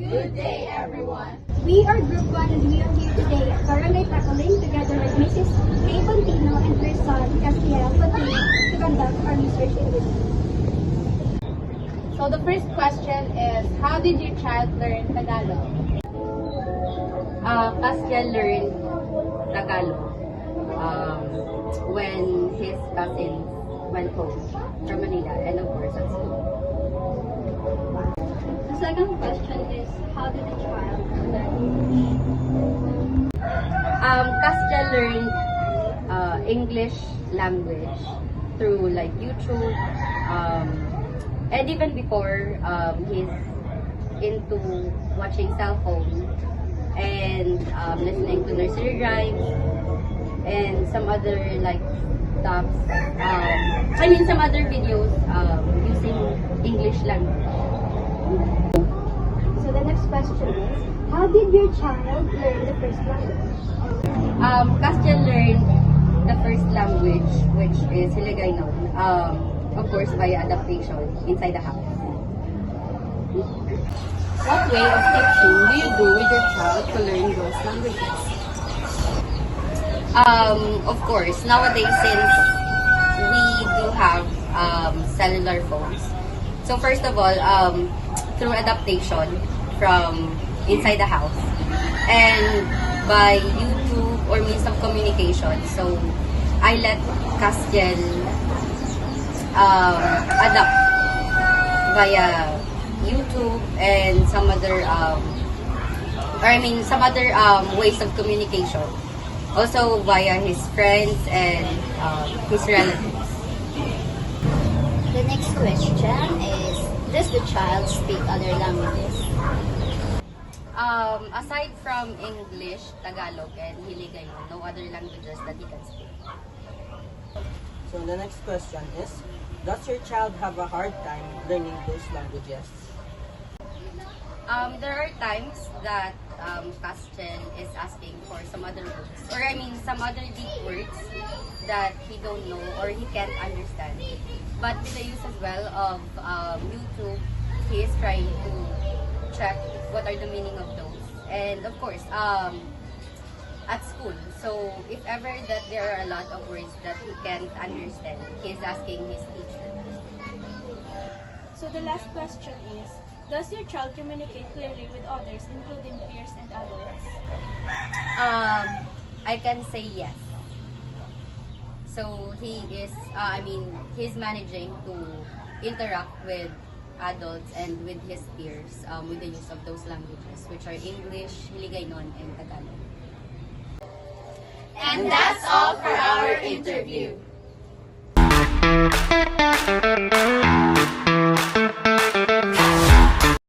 Good day, everyone. We are Group 1 and we are here today at Barangay Tacoling together with Mrs. Kay Pontino and her son, Castiel Pontino, to conduct our research interview. So the first question is, how did your child learn Tagalog? Castiel learned Tagalog when his cousins went home from Manila and of course at school. The second question is, how did the child learn English? Castiel learned English language through like YouTube, and even before he's into watching cell phone and listening to nursery rhymes and some other like stuff. Some other videos using English language. So the next question is, how did your child learn the first language? Castiel learned the first language, which is Hiligaynon, of course via adaptation inside the house. What way of teaching do you do with your child to learn those languages? Of course, nowadays since we do have cellular phones, so first of all, through adaptation from inside the house and by YouTube or means of communication. So I let Castiel adapt via YouTube and some other ways of communication. Also via his friends and his relatives. The next question is, does the child speak other languages? Aside from English, Tagalog, and Hiligaynon, no other languages that he can speak. So the next question is, does your child have a hard time learning those languages? There are times that Castiel is asking for some other words, or some other deep words that he don't know or he can't understand. But with the use as well of YouTube, he is trying to check what are the meaning of those. And of course, at school. So if ever that there are a lot of words that he can't understand, he is asking his teacher. So the last question is, does your child communicate clearly with others, including peers and adults? I can say yes. So he is, he's managing to interact with adults and with his peers with the use of those languages, which are English, Hiligaynon, and Tagalog. And that's all for our interview.